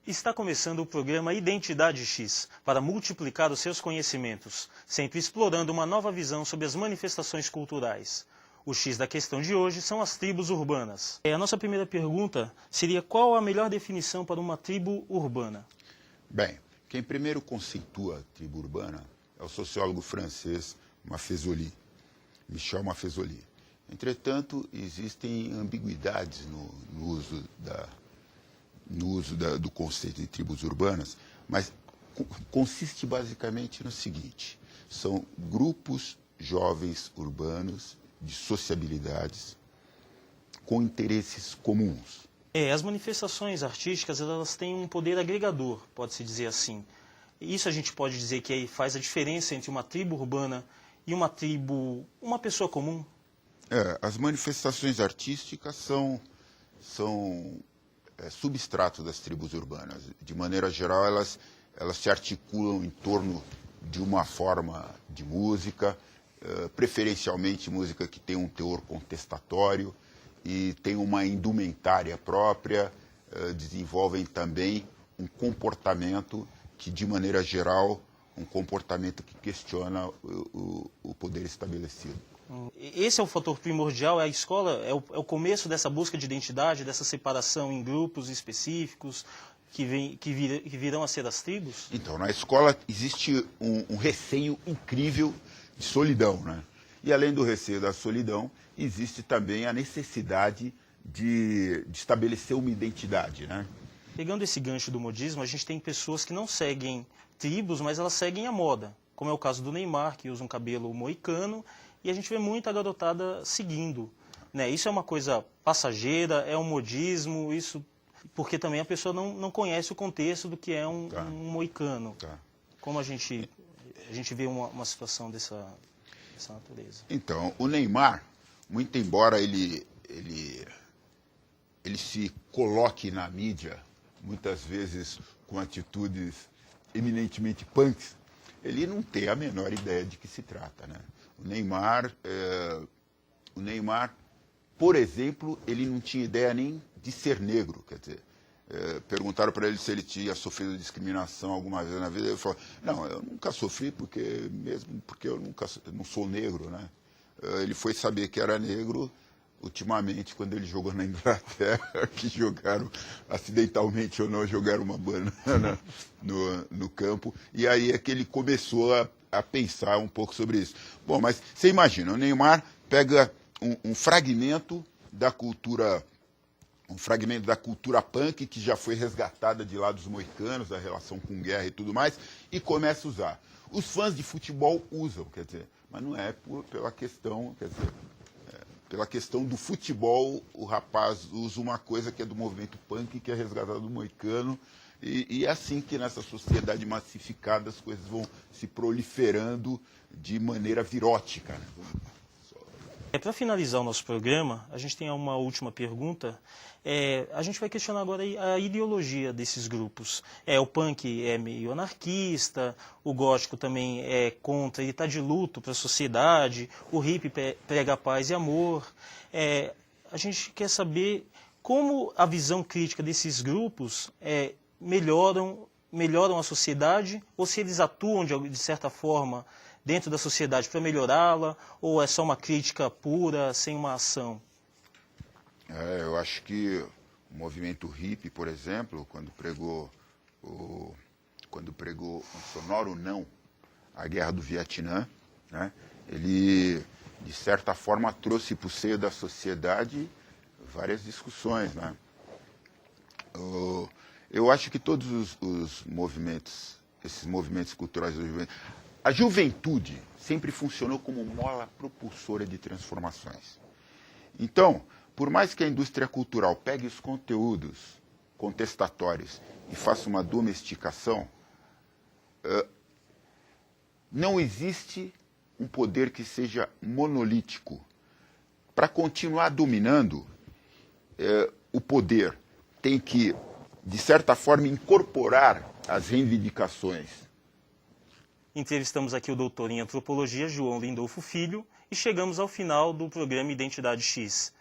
Está começando o programa Identidade X, para multiplicar os seus conhecimentos, sempre explorando uma nova visão sobre as manifestações culturais. O X da questão de hoje são as tribos urbanas. A nossa primeira pergunta seria: qual a melhor definição para uma tribo urbana? Bem, quem primeiro conceitua a tribo urbana é o sociólogo francês Michel Maffezoli. Entretanto, existem ambiguidades no uso do conceito de tribos urbanas, mas consiste basicamente no seguinte: são grupos jovens urbanos de sociabilidades com interesses comuns. As manifestações artísticas, elas têm um poder agregador, pode-se dizer assim. Isso a gente pode dizer que faz a diferença entre uma tribo urbana e uma pessoa comum? As manifestações artísticas são substratos das tribos urbanas. De maneira geral, elas se articulam em torno de uma forma de música, preferencialmente música que tem um teor contestatório e tem uma indumentária própria, desenvolvem também um comportamento que, de maneira geral, um comportamento que questiona o poder estabelecido. Esse é o fator primordial, é a escola, é o começo dessa busca de identidade, dessa separação em grupos específicos que virão a ser as tribos? Então, na escola existe um receio incrível de solidão, né? E além do receio da solidão, existe também a necessidade de estabelecer uma identidade, né? Pegando esse gancho do modismo, a gente tem pessoas que não seguem tribos, mas elas seguem a moda, como é o caso do Neymar, que usa um cabelo moicano, e a gente vê muita garotada seguindo, né? Isso é uma coisa passageira, é um modismo, isso porque também a pessoa não conhece o contexto do que é um moicano. Como a gente vê uma situação dessa natureza? Então, o Neymar, muito embora ele se coloque na mídia, muitas vezes com atitudes eminentemente punks, ele não tem a menor ideia de que se trata, né? O Neymar, por exemplo, ele não tinha ideia nem de ser negro, quer dizer, perguntaram para ele se ele tinha sofrido discriminação alguma vez na vida, ele falou: não, eu nunca sofri porque eu não sou negro, né? Ele foi saber que era negro ultimamente, quando ele jogou na Inglaterra, que jogaram, acidentalmente ou não, jogaram uma banana no campo, e aí é que ele começou a pensar um pouco sobre isso. Bom, mas você imagina, o Neymar pega um fragmento da cultura punk, que já foi resgatada de lá dos moicanos, da relação com guerra e tudo mais, e começa a usar. Os fãs de futebol usam, quer dizer, mas não é pela questão, quer dizer, pela questão do futebol, o rapaz usa uma coisa que é do movimento punk, que é resgatada do moicano, e é assim que nessa sociedade massificada as coisas vão se proliferando de maneira virótica, né? Para finalizar o nosso programa, a gente tem uma última pergunta. A gente vai questionar agora a ideologia desses grupos. O punk é meio anarquista, o gótico também é contra, ele está de luto para a sociedade, o hippie prega paz e amor. A gente quer saber como a visão crítica desses grupos melhoram a sociedade, ou se eles atuam de certa forma dentro da sociedade para melhorá-la, ou é só uma crítica pura, sem uma ação? Eu acho que o movimento hippie, por exemplo, quando pregou um sonoro não à guerra do Vietnã, né, ele, de certa forma, trouxe para o seio da sociedade várias discussões, né? Eu acho que todos os movimentos, esses movimentos culturais, a juventude sempre funcionou como mola propulsora de transformações. Então, por mais que a indústria cultural pegue os conteúdos contestatórios e faça uma domesticação, não existe um poder que seja monolítico. Para continuar dominando, o poder tem que, de certa forma, incorporar as reivindicações. Entrevistamos aqui o doutor em antropologia, João Lindolfo Filho, e chegamos ao final do programa Identidade X.